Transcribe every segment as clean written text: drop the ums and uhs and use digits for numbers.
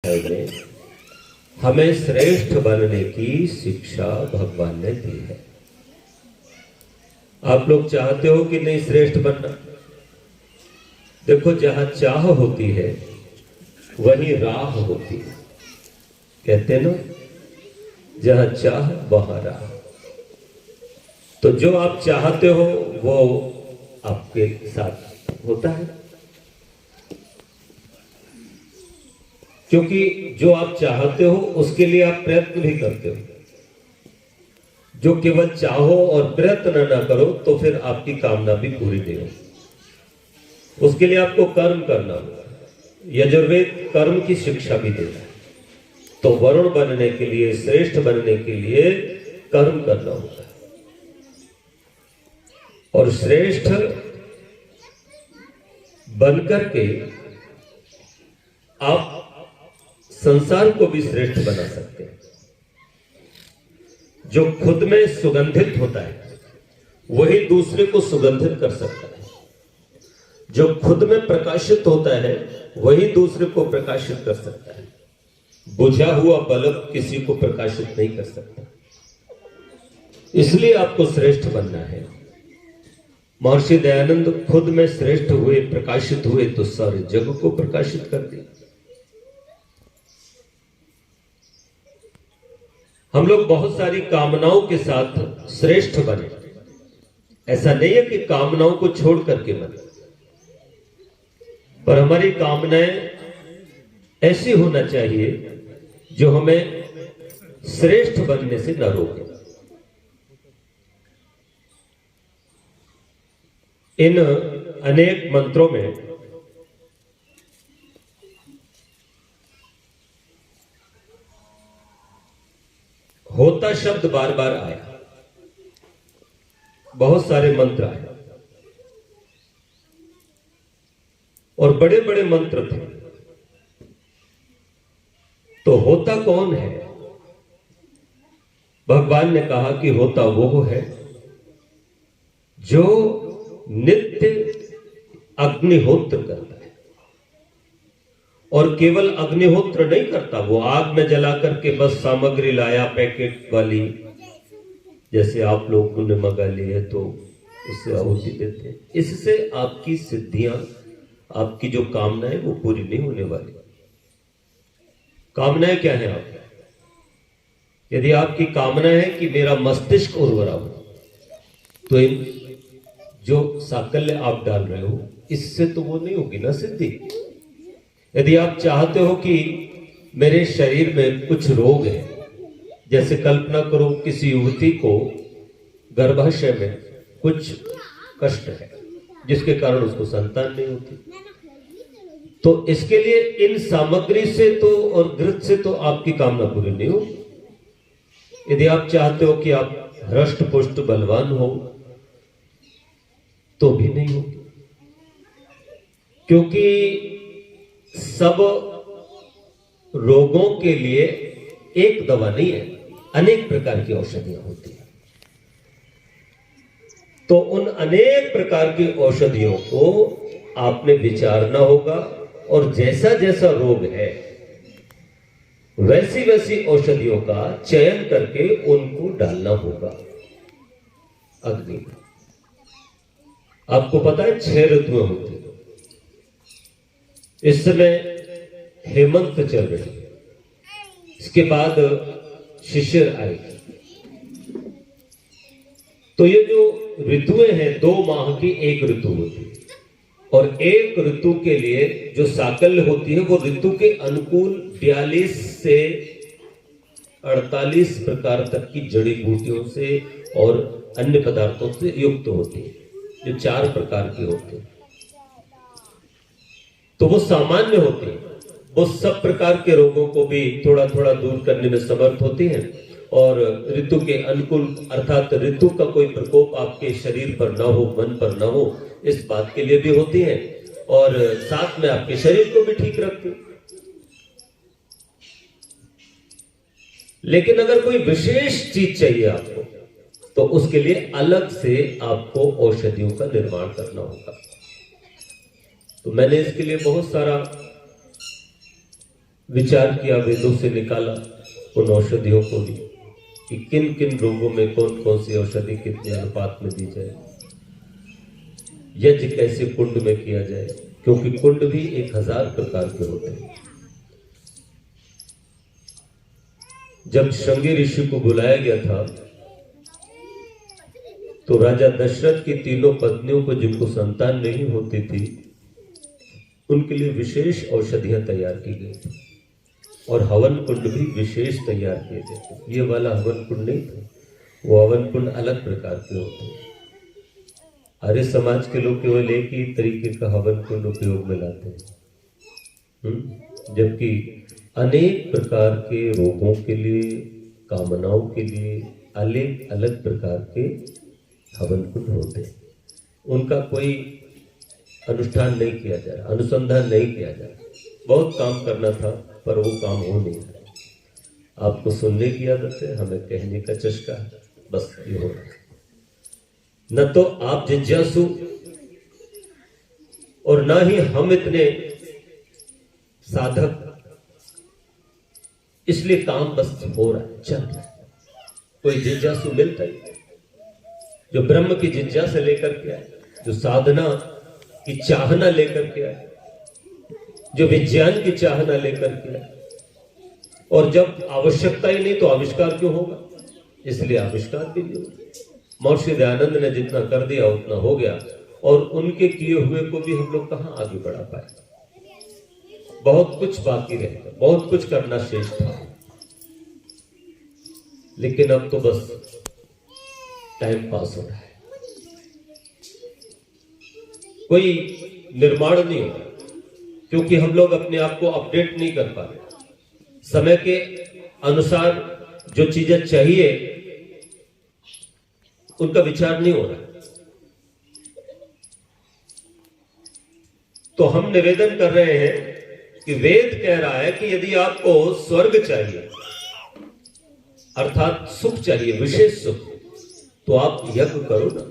में हमें श्रेष्ठ बनने की शिक्षा भगवान ने दी है। आप लोग चाहते हो कि नहीं श्रेष्ठ बनना? देखो, जहां चाह होती है वहीं राह होती है। कहते ना, जहां चाह वहां राह। तो जो आप चाहते हो वो आपके साथ होता है, क्योंकि जो आप चाहते हो उसके लिए आप प्रयत्न भी करते हो। जो केवल चाहो और प्रयत्न ना करो तो फिर आपकी कामना भी पूरी नहीं होगी। उसके लिए आपको कर्म करना होगा। यजुर्वेद कर्म की शिक्षा भी देता है। तो वरुण बनने के लिए, श्रेष्ठ बनने के लिए कर्म करना होगा। और श्रेष्ठ बनकर के आप संसार को भी श्रेष्ठ बना सकते हैं। जो खुद में सुगंधित होता है वही दूसरे को सुगंधित कर सकता है। जो खुद में प्रकाशित होता है वही दूसरे को प्रकाशित कर सकता है। बुझा हुआ बल्ब किसी को प्रकाशित नहीं कर सकता। इसलिए आपको श्रेष्ठ बनना है। महर्षि दयानंद खुद में श्रेष्ठ हुए, प्रकाशित हुए तो सारे जग को प्रकाशित कर दिया। हम लोग बहुत सारी कामनाओं के साथ श्रेष्ठ बने। ऐसा नहीं है कि कामनाओं को छोड़ करके बने, पर हमारी कामनाएं ऐसी होना चाहिए जो हमें श्रेष्ठ बनने से न रोके। इन अनेक मंत्रों में होता शब्द बार बार आया। बहुत सारे मंत्र आए और बड़े बड़े मंत्र थे। तो होता कौन है? भगवान ने कहा कि होता वो है जो नित्य अग्निहोत्र करता है। और केवल अग्निहोत्र नहीं करता, वो आग में जला करके बस सामग्री लाया पैकेट वाली, जैसे आप लोगों ने मंगा ली है तो उससे आहुति देते हैं। इससे आपकी सिद्धियां, आपकी जो कामना है वो पूरी नहीं होने वाली। कामनाएं क्या है आपकी? यदि आपकी कामना है कि मेरा मस्तिष्क उर्वरा हो, तो इन जो साकल्य आप डाल रहे हो इससे तो वो नहीं होगी ना सिद्धि। यदि आप चाहते हो कि मेरे शरीर में कुछ रोग है, जैसे कल्पना करो किसी युवती को गर्भाशय में कुछ कष्ट है जिसके कारण उसको संतान नहीं होती, तो इसके लिए इन सामग्री से तो और घृत से तो आपकी कामना पूरी नहीं होगी। यदि आप चाहते हो कि आप हृष्ट पुष्ट बलवान हो तो भी नहीं होगी, क्योंकि सब रोगों के लिए एक दवा नहीं है, अनेक प्रकार की औषधियां होती हैं। तो उन अनेक प्रकार की औषधियों को आपने विचारना होगा और जैसा जैसा रोग है वैसी वैसी औषधियों का चयन करके उनको डालना होगा अग्नि में। आपको पता है 6 ऋतुएं होती है। इस समय हेमंत चल रही है, इसके बाद शिशिर आएगी। तो ये जो ऋतुएं हैं 2 माह की एक ऋतु होती है। और एक ऋतु के लिए जो साकल्य होती है वो ऋतु के अनुकूल 42 से 48 प्रकार तक की जड़ी बूटियों से और अन्य पदार्थों से युक्त होती है, जो 4 प्रकार की होती है। तो वो सामान्य होती है, वो सब प्रकार के रोगों को भी थोड़ा थोड़ा दूर करने में समर्थ होती है। और ऋतु के अनुकूल, अर्थात ऋतु का कोई प्रकोप आपके शरीर पर ना हो, मन पर ना हो, इस बात के लिए भी होती है। और साथ में आपके शरीर को भी ठीक रखती है। लेकिन अगर कोई विशेष चीज चाहिए आपको, तो उसके लिए अलग से आपको औषधियों का निर्माण करना होगा। तो मैंने इसके लिए बहुत सारा विचार किया, वेदों से निकाला उन औषधियों को भी कि किन किन रोगों में कौन कौन सी औषधि कितने अनुपात में दी जाए, यज्ञ कैसे कुंड में किया जाए, क्योंकि कुंड भी 1000 प्रकार के होते हैं। जब श्रृंगी ऋषि को बुलाया गया था तो राजा दशरथ की तीनों पत्नियों को जिनको संतान नहीं होती थी उनके लिए विशेष औषधियां तैयार की गई थी और हवन कुंड भी विशेष तैयार किए गए थे। ये वाला हवन कुंड नहीं था, वो हवन कुंड अलग प्रकार के होते हैं। आर्य समाज के लोग केवल एक ही तरीके का हवन कुंड उपयोग में लाते हैं, जबकि अनेक प्रकार के रोगों के लिए, कामनाओं के लिए अलग अलग प्रकार के हवन कुंड होते हैं। उनका कोई अनुष्ठान नहीं किया जा रहा, अनुसंधान नहीं किया जा रहा। बहुत काम करना था पर वो काम हो नहीं रहा। आपको सुनने की आदत है, हमें कहने का चस्का है, बस ये हो रहा है। न तो आप जिज्ञासु और ना ही हम इतने साधक, इसलिए काम बस हो रहा है, चल रहा है। कोई जिज्ञासु मिलता ही जो ब्रह्म की जिज्ञासा लेकर के आए, जो साधना की चाहना लेकर के आए, जो विज्ञान की चाहना लेकर के आए। और जब आवश्यकता ही नहीं तो आविष्कार क्यों होगा, इसलिए आविष्कार भी नहीं होगा। महर्षि दयानंद ने जितना कर दिया उतना हो गया और उनके किए हुए को भी हम लोग कहां आगे बढ़ा पाए। बहुत कुछ बाकी रह गया, बहुत कुछ करना शेष था, लेकिन अब तो बस टाइम पास हो रहा है, कोई निर्माण नहीं हो रहा, क्योंकि हम लोग अपने आप को अपडेट नहीं कर पा रहे। समय के अनुसार जो चीजें चाहिए उनका विचार नहीं हो रहा। तो हम निवेदन कर रहे हैं कि वेद कह रहा है कि यदि आपको स्वर्ग चाहिए अर्थात सुख चाहिए, विशेष सुख, तो आप यज्ञ करो ना,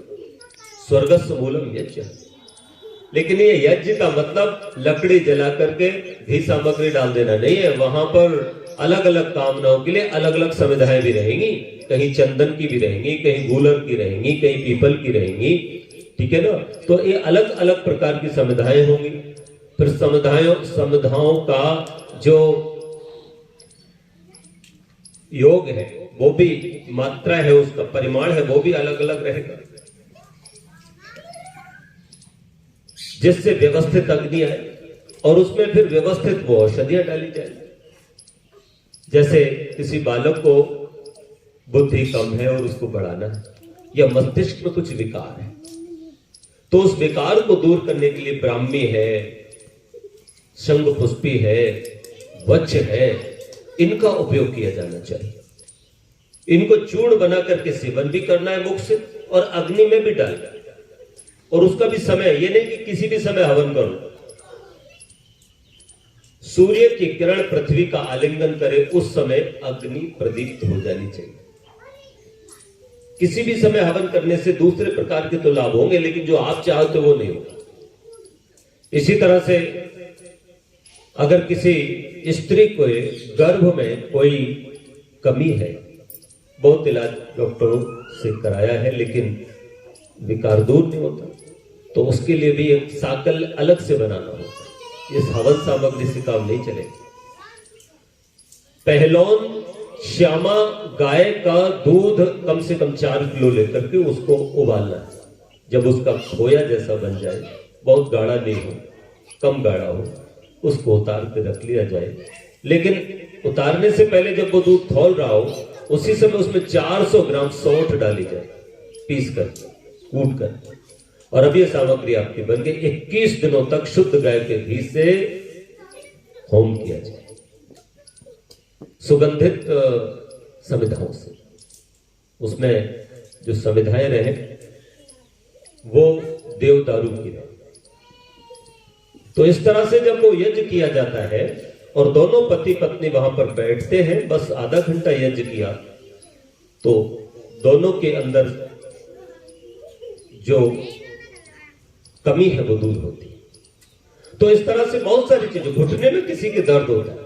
स्वर्गस्थ मूलम यज्ञ। लेकिन ये यज्ञ का मतलब लकड़ी जला करके घी सामग्री डाल देना नहीं है। वहां पर अलग अलग कामनाओं के लिए अलग अलग संविधाएं भी रहेंगी, कहीं चंदन की भी रहेंगी, कहीं गूलर की रहेंगी, कहीं पीपल की रहेंगी, ठीक है ना। तो ये अलग अलग प्रकार की संविधाएं होंगी। फिर संविधाओं का जो योग है वो भी, मात्रा है उसका, परिमाण है वो भी अलग अलग रहेगा, जिससे व्यवस्थित अग्नि आए और उसमें फिर व्यवस्थित वो औषधियां डाली जाए। जैसे किसी बालक को बुद्धि कम है और उसको बढ़ाना है, या मस्तिष्क में कुछ विकार है, तो उस विकार को दूर करने के लिए ब्राह्मी है, शंख पुष्पी है, वज्र है, इनका उपयोग किया जाना चाहिए। इनको चूर्ण बना करके सेवन भी करना है मुख से और अग्नि में भी डालना है। और उसका भी समय, ये नहीं कि किसी भी समय हवन करो। सूर्य की किरण पृथ्वी का आलिंगन करे उस समय अग्नि प्रदीप्त हो जानी चाहिए। किसी भी समय हवन करने से दूसरे प्रकार के तो लाभ होंगे, लेकिन जो आप चाहते हो वो नहीं होगा। इसी तरह से अगर किसी स्त्री को गर्भ में कोई कमी है, बहुत इलाज डॉक्टरों से कराया है लेकिन विकार दूर नहीं होता, तो उसके लिए भी एक साकल अलग से बनाना होता है। इस हवन सामग्री से काम नहीं चलेगा। पहलौन श्यामा गाय का दूध कम से कम 4 किलो लेकर के उसको उबालना है। जब उसका खोया जैसा बन जाए, बहुत गाढ़ा नहीं हो, कम गाढ़ा हो, उसको उतार के रख लिया जाए। लेकिन उतारने से पहले जब वो दूध खौल रहा हो, उसी समय उसमें 400 ग्राम सौंठ डाली जाए, पीस कर, कूट कर। और अब ये सामग्री आपकी बन गई। 21 दिनों तक शुद्ध गाय के घी से होम किया जाए, सुगंधित समिधाओं से। उसमें जो समिधाएं रहे वो देवदारू की रहे। तो इस तरह से जब वो यज्ञ किया जाता है और दोनों पति पत्नी वहां पर बैठते हैं, बस आधा घंटा यज्ञ किया तो दोनों के अंदर जो कमी है वो दूर होती है। तो इस तरह से बहुत सारी चीजें, घुटने में किसी के दर्द होता है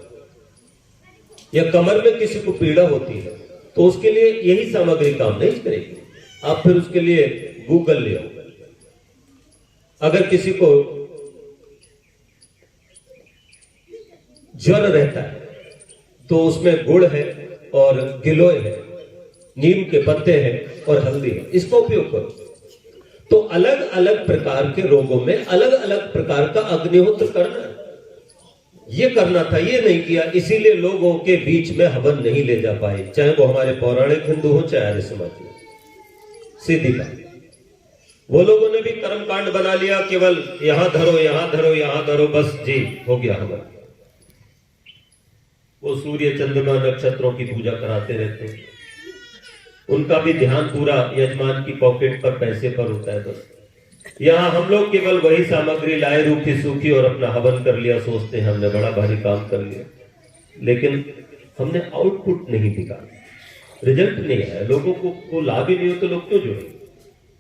या कमर में किसी को पीड़ा होती है, तो उसके लिए यही सामग्री काम नहीं करेगी। आप फिर उसके लिए गूगल ले आओ। अगर किसी को ज्वर रहता है तो उसमें गुड़ है और गिलोय है, नीम के पत्ते हैं और हल्दी है, इसका उपयोग करो। तो अलग अलग प्रकार के रोगों में अलग अलग प्रकार का अग्निहोत्र करना है। ये करना था, ये नहीं किया, इसीलिए लोगों के बीच में हवन नहीं ले जा पाए, चाहे वो हमारे पौराणिक हिंदू हो चाहे आर्य समाज हो। सीधी बात। वो लोगों ने भी कर्म कांड बना लिया, केवल यहां धरो यहां धरो यहां धरो, बस जी हो गया हवन। वो सूर्य चंद्रमा नक्षत्रों की पूजा कराते रहते हैं, उनका भी ध्यान पूरा यजमान की पॉकेट पर, पैसे पर होता है बस। यहाँ हम लोग केवल वही सामग्री लाए रूखी सूखी और अपना हवन कर लिया, सोचते हैं हमने बड़ा भारी काम कर लिया, लेकिन हमने आउटपुट नहीं दिखा, रिजल्ट नहीं आया, लोगों को लाभ ही नहीं हो तो लोग क्यों जुड़े,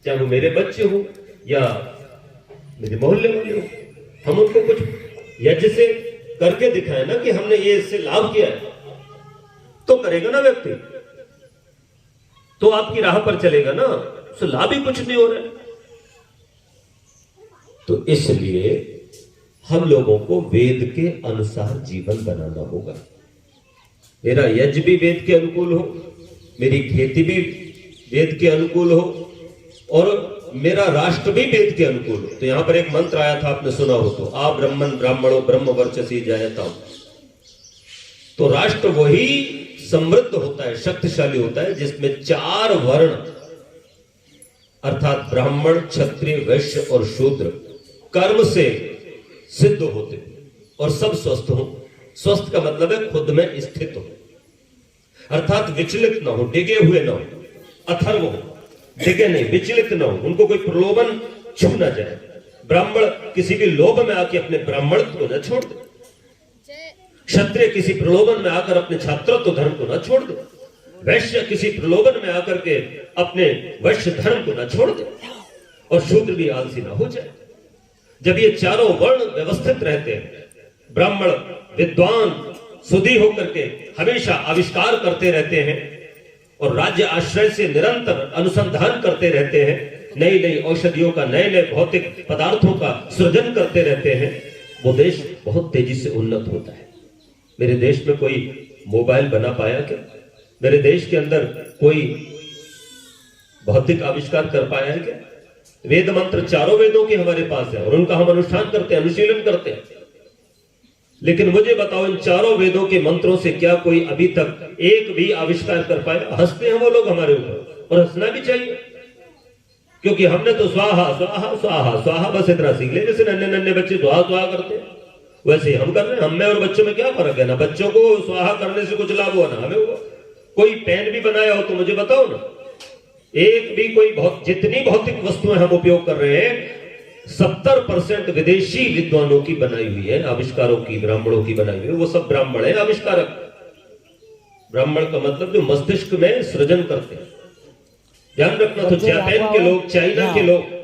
चाहे वो मेरे बच्चे हो या मेरे मोहल्ले वाले हो। हम उनको कुछ यज्ञ से करके दिखाए ना कि हमने ये इससे लाभ किया है, तो करेगा ना व्यक्ति, तो आपकी राह पर चलेगा ना, उससे लाभ ही कुछ नहीं हो रहा है। तो इसलिए हम लोगों को वेद के अनुसार जीवन बनाना होगा। मेरा यज्ञ भी वेद के अनुकूल हो, मेरी खेती भी वेद के अनुकूल हो, और मेरा राष्ट्र भी वेद के अनुकूल हो। तो यहां पर एक मंत्र आया था, आपने सुना हो तो, आ ब्रह्मन ब्राह्मणों ब्रह्म वर्चसी जायता। तो राष्ट्र वही समृद्ध होता है, शक्तिशाली होता है, जिसमें 4 वर्ण अर्थात ब्राह्मण क्षत्रिय वैश्य और शूद्र कर्म से सिद्ध होते और सब स्वस्थ हो। स्वस्थ का मतलब है खुद में स्थित हो, अर्थात विचलित ना हो, डिगे हुए ना हो, अथर्व हो, डिगे नहीं, विचलित ना हो, उनको कोई प्रलोभन छू ना जाए। ब्राह्मण किसी भी लोभ में आके अपने ब्राह्मणत्व को न छोड़ दे, क्षत्रिय किसी प्रलोभन में आकर अपने छात्रत्व धर्म को न छोड़ दे, वैश्य किसी प्रलोभन में आकर के अपने वैश्य धर्म को न छोड़ दे, और शूद्र भी आलसी ना हो जाए। जब ये चारों वर्ण व्यवस्थित रहते हैं, ब्राह्मण विद्वान सुधी होकर के हमेशा आविष्कार करते रहते हैं और राज्य आश्रय से निरंतर अनुसंधान करते रहते हैं, नई नई औषधियों का, नए नए भौतिक पदार्थों का सृजन करते रहते हैं, वो देश बहुत तेजी से उन्नत होता है। मेरे देश में कोई मोबाइल बना पाया क्या? मेरे देश के अंदर कोई भौतिक आविष्कार कर पाया है क्या? वेद मंत्र चारों वेदों के हमारे पास है और उनका हम अनुष्ठान करते हैं, अनुशीलन करते हैं। लेकिन मुझे बताओ, इन चारों वेदों के मंत्रों से क्या कोई अभी तक एक भी आविष्कार कर पाया? हंसते हैं वो लोग हमारे ऊपर, और हंसना भी चाहिए, क्योंकि हमने तो स्वाहा स्वाहा स्वाहा स्वाहा बस इतना सीख ले, जैसे नन्हे नन्हे बच्चे स्वाहा स्वाहा करते हैं वैसे हम कर रहे हैं। हम में और बच्चों में क्या फर्क है? ना बच्चों को स्वाहा करने से कुछ लाभ हुआ ना हमें हुआ। कोई पेन भी बनाया हो तो मुझे बताओ ना, एक भी कोई जितनी भौतिक वस्तुएं हम उपयोग कर रहे हैं 70% विदेशी विद्वानों की बनाई हुई है, आविष्कारों की, ब्राह्मणों की बनाई हुई है। वो सब ब्राह्मण है आविष्कारक। ब्राह्मण का मतलब जो मस्तिष्क में सृजन करते हैं। ध्यान रखना, तो जापान के लोग, चाइना के लोग,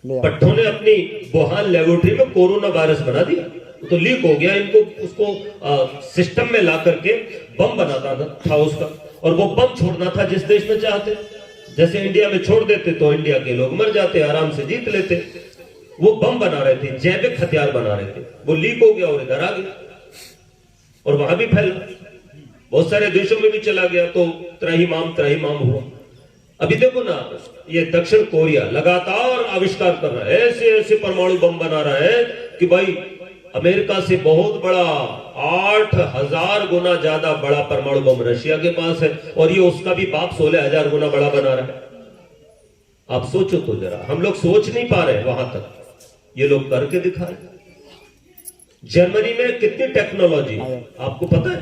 पट्टों ने अपनी वुहान लेबोरेटरी में कोरोना वायरस बना दिया, तो लीक हो गया, इनको उसको सिस्टम में ला करके बम बनाता था उसका, और वो बम छोड़ना था जिस देश में चाहते। जैसे इंडिया में छोड़ देते तो इंडिया के लोग मर जाते, आराम से जीत लेते। वो बम बना रहे थे, जैविक हथियार बना रहे थे, वो लीक हो गया और इधर आ गया और वहां भी फैला, बहुत सारे देशों में भी चला गया, तो त्राहिमाम हुआ। अभी देखो ना, ये दक्षिण कोरिया लगातार आविष्कार कर रहा है, ऐसे ऐसे परमाणु बम बना रहा है कि भाई अमेरिका से बहुत बड़ा 8000 गुना ज्यादा बड़ा परमाणु बम रशिया के पास है, और ये उसका भी बाप 16000 गुना बड़ा बना रहा है। आप सोचो तो जरा, हम लोग सोच नहीं पा रहे वहां तक, ये लोग करके दिखा रहे। जर्मनी में कितनी टेक्नोलॉजी आपको पता है?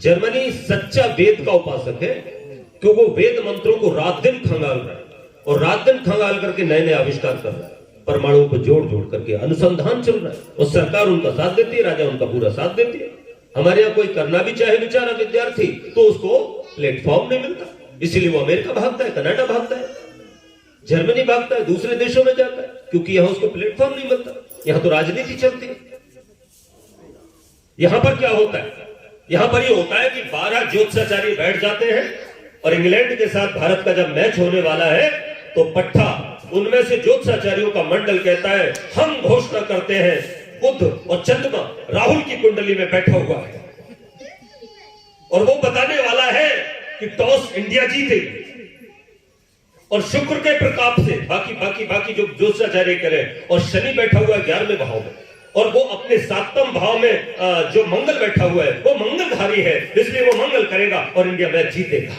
जर्मनी सच्चा वेद का उपासक है, क्योंकि वो वेद मंत्रों को रात दिन खंगाल रहा है, और रात दिन खंगाल करके नए नए आविष्कार कर रहा है, परमाणुओं को जोड़ जोड़ करके अनुसंधान चल रहा है, और सरकार उनका साथ देती है, राजा उनका पूरा साथ देती है। हमारे यहाँ कोई करना भी चाहे बेचारा विद्यार्थी, तो उसको प्लेटफॉर्म नहीं मिलता, इसीलिए वो अमेरिका भागता है, कनाडा भागता है, जर्मनी भागता है, दूसरे देशों में जाता है, क्योंकि यहां उसको प्लेटफॉर्म नहीं मिलता। यहां तो राजनीति चलती है। यहां पर क्या होता है? यहां पर ये होता है कि 12 ज्योतिषाचार्य बैठ जाते हैं और इंग्लैंड के साथ भारत का जब मैच होने वाला है तो पट्टा उनमें से ज्योतिषाचार्यों का मंडल कहता है हम घोषणा करते हैं बुध और चंद्रमा राहुल की कुंडली में बैठा हुआ है और वो बताने वाला है कि टॉस इंडिया जीतेगी और शुक्र के प्रताप से बाकी जो ज्योतिषाचार्य करें और शनि बैठा हुआ है 11वें भाव में और वो अपने 7वें भाव में जो मंगल बैठा हुआ है वो मंगलधारी है, इसलिए वो मंगल करेगा और इंडिया मैच जीतेगा।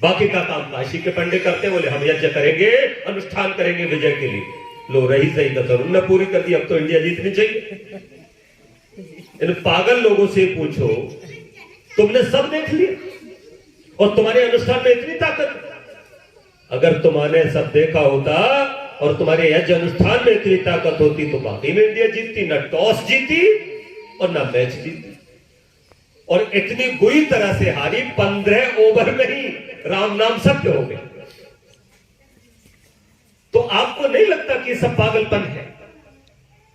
बाकी का काम काशी के पंडे करते हैं, बोले हम यज्ञ करेंगे, अनुष्ठान करेंगे विजय के लिए। लो रही सही कसर उन्होंने पूरी कर दी, अब तो इंडिया जीतनी चाहिए। इन पागल लोगों से पूछो, तुमने सब देख लिया और तुम्हारे अनुष्ठान में इतनी ताकत। अगर तुम्हारे सब देखा होता और तुम्हारे यज्ञ अनुष्ठान में इतनी ताकत होती तो बाकी में इंडिया जीतती, ना टॉस जीती और ना मैच जीती और इतनी बुरी तरह से हारी 15 ओवर में ही राम नाम सत्य हो गए। तो आपको नहीं लगता कि सब पागलपन है?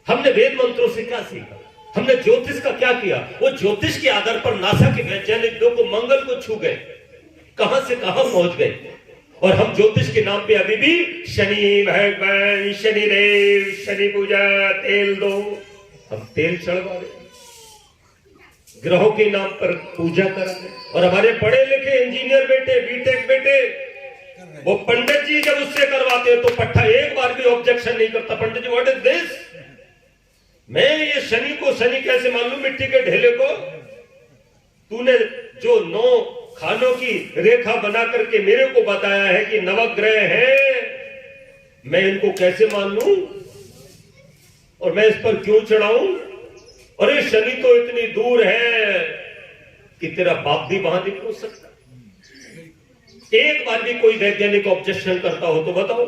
हमने वेद मंत्रों से क्या सीखा, हमने ज्योतिष का क्या किया? वो ज्योतिष के आधार पर नासा के वैज्ञानिक लोग मंगल को छू गए, कहां से कहां पहुंच गए। और हम ज्योतिष के नाम पे अभी भी शनि भगवान, शनि देव, शनि पूजा, तेल दो, हम तेल चढ़वा रहे, ग्रहों के नाम पर पूजा कर रहे। और हमारे पढ़े लिखे इंजीनियर बेटे, बीटेक बेटे, वो पंडित जी जब उससे करवाते हैं तो पट्टा एक बार भी ऑब्जेक्शन नहीं करता। पंडित जी व्हाट इज दिस, मैं ये शनि को शनि कैसे मान लूं, मिट्टी के ढेले को? तूने जो 9 खानों की रेखा बना करके मेरे को बताया है कि नवग्रह हैं, मैं इनको कैसे मान लूं और मैं इस पर क्यों चढ़ाऊं? अरे शनि तो इतनी दूर है कि तेरा बाप भी वहां नहीं पहुंच सकता। एक बार भी कोई वैज्ञानिक ऑब्जेक्शन करता हो तो बताओ,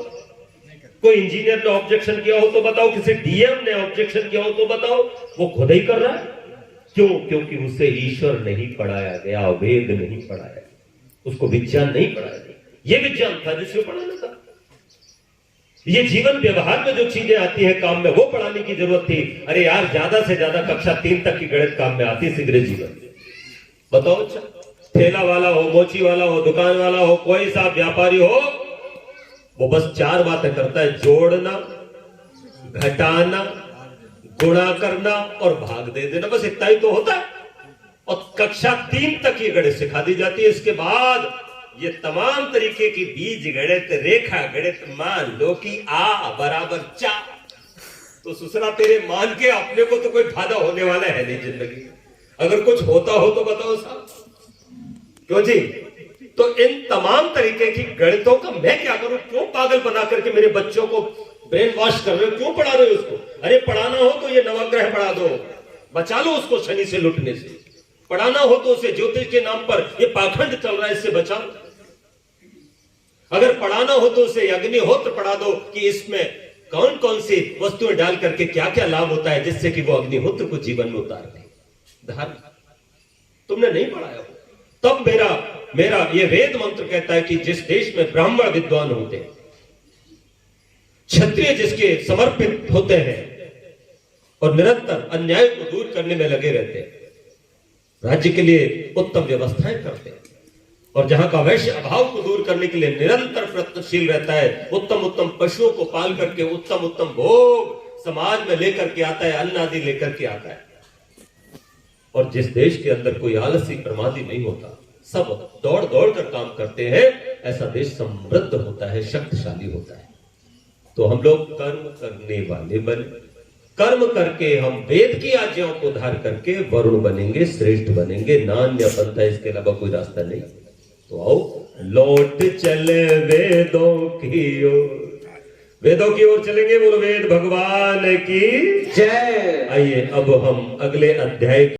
कोई इंजीनियर ने ऑब्जेक्शन किया हो तो बताओ, किसी डीएम ने ऑब्जेक्शन किया हो तो बताओ। वो खुद ही कर रहा है। क्यों? क्योंकि उसे ईश्वर नहीं पढ़ाया गया, वेद नहीं पढ़ाया, उसको विज्ञान नहीं पढ़ाया गया। ये विज्ञान था जिसको पढ़ाना था। ये जीवन व्यवहार में जो चीजें आती है काम में, वो पढ़ाने की जरूरत थी। अरे यार, ज्यादा से ज्यादा कक्षा 3 तक की गणित काम में आती, शीघ्र जीवन। बताओ, अच्छा ठेला वाला हो, मोची वाला हो, दुकान वाला हो, कोई सा व्यापारी हो, वो बस 4 बातें करता है, जोड़ना, घटाना, गुणा करना और भाग दे देना, बस इतना ही तो होता है। और कक्षा 3 तक ये गणित सिखा दी जाती है। इसके बाद ये तमाम तरीके की बीज गणित, रेखा गणित, मान लो कि आ बराबर 4, तो सुसरा तेरे मान के अपने को तो कोई फायदा होने वाला है नहीं जिंदगी। अगर कुछ होता हो तो बताओ साहब, क्यों जी? तो इन तमाम तरीके की गणितों का मैं क्या करूं? क्यों पागल बना करके मेरे बच्चों को ब्रेन वॉश कर रहे हो? क्यों पढ़ा रहे हो उसको? अरे पढ़ाना हो तो ये नवग्रह पढ़ा दो, बचा लो उसको शनि से लुटने से। पढ़ाना हो तो उसे ज्योतिष के नाम पर ये पाखंड चल रहा है, इससे बचाओ। अगर पढ़ाना हो तो उसे अग्निहोत्र पढ़ा दो कि इसमें कौन कौन सी वस्तुएं डाल करके क्या क्या लाभ होता है, जिससे कि वो अग्निहोत्र को जीवन में उतार दे। तुमने नहीं पढ़ाया हो। तब मेरा ये वेद मंत्र कहता है कि जिस देश में ब्राह्मण विद्वान होते हैं, क्षत्रिय जिसके समर्पित होते हैं और निरंतर अन्याय को दूर करने में लगे रहते हैं, राज्य के लिए उत्तम व्यवस्थाएं करते हैं और जहां का वैश्य अभाव को दूर करने के लिए निरंतर प्रयत्नशील रहता है, उत्तम उत्तम पशुओं को पाल करके उत्तम उत्तम भोग समाज में लेकर के आता है, अन्न आदि लेकर के आता है। और जिस देश के अंदर कोई आलसी प्रमादी नहीं होता, सब दौड़ दौड़ कर काम करते हैं, ऐसा देश समृद्ध होता है, शक्तिशाली होता है। तो हम लोग कर्म करने वाले बने, कर्म करके हम वेद की आज्ञाओं को धार करके वरुण बनेंगे, श्रेष्ठ बनेंगे। नान्य पंथा, इसके अलावा कोई रास्ता नहीं। तो आओ लौट चले वेदों की ओर, वेदों की ओर चलेंगे। बोलो वेद भगवान की जय। आइए अब हम अगले अध्याय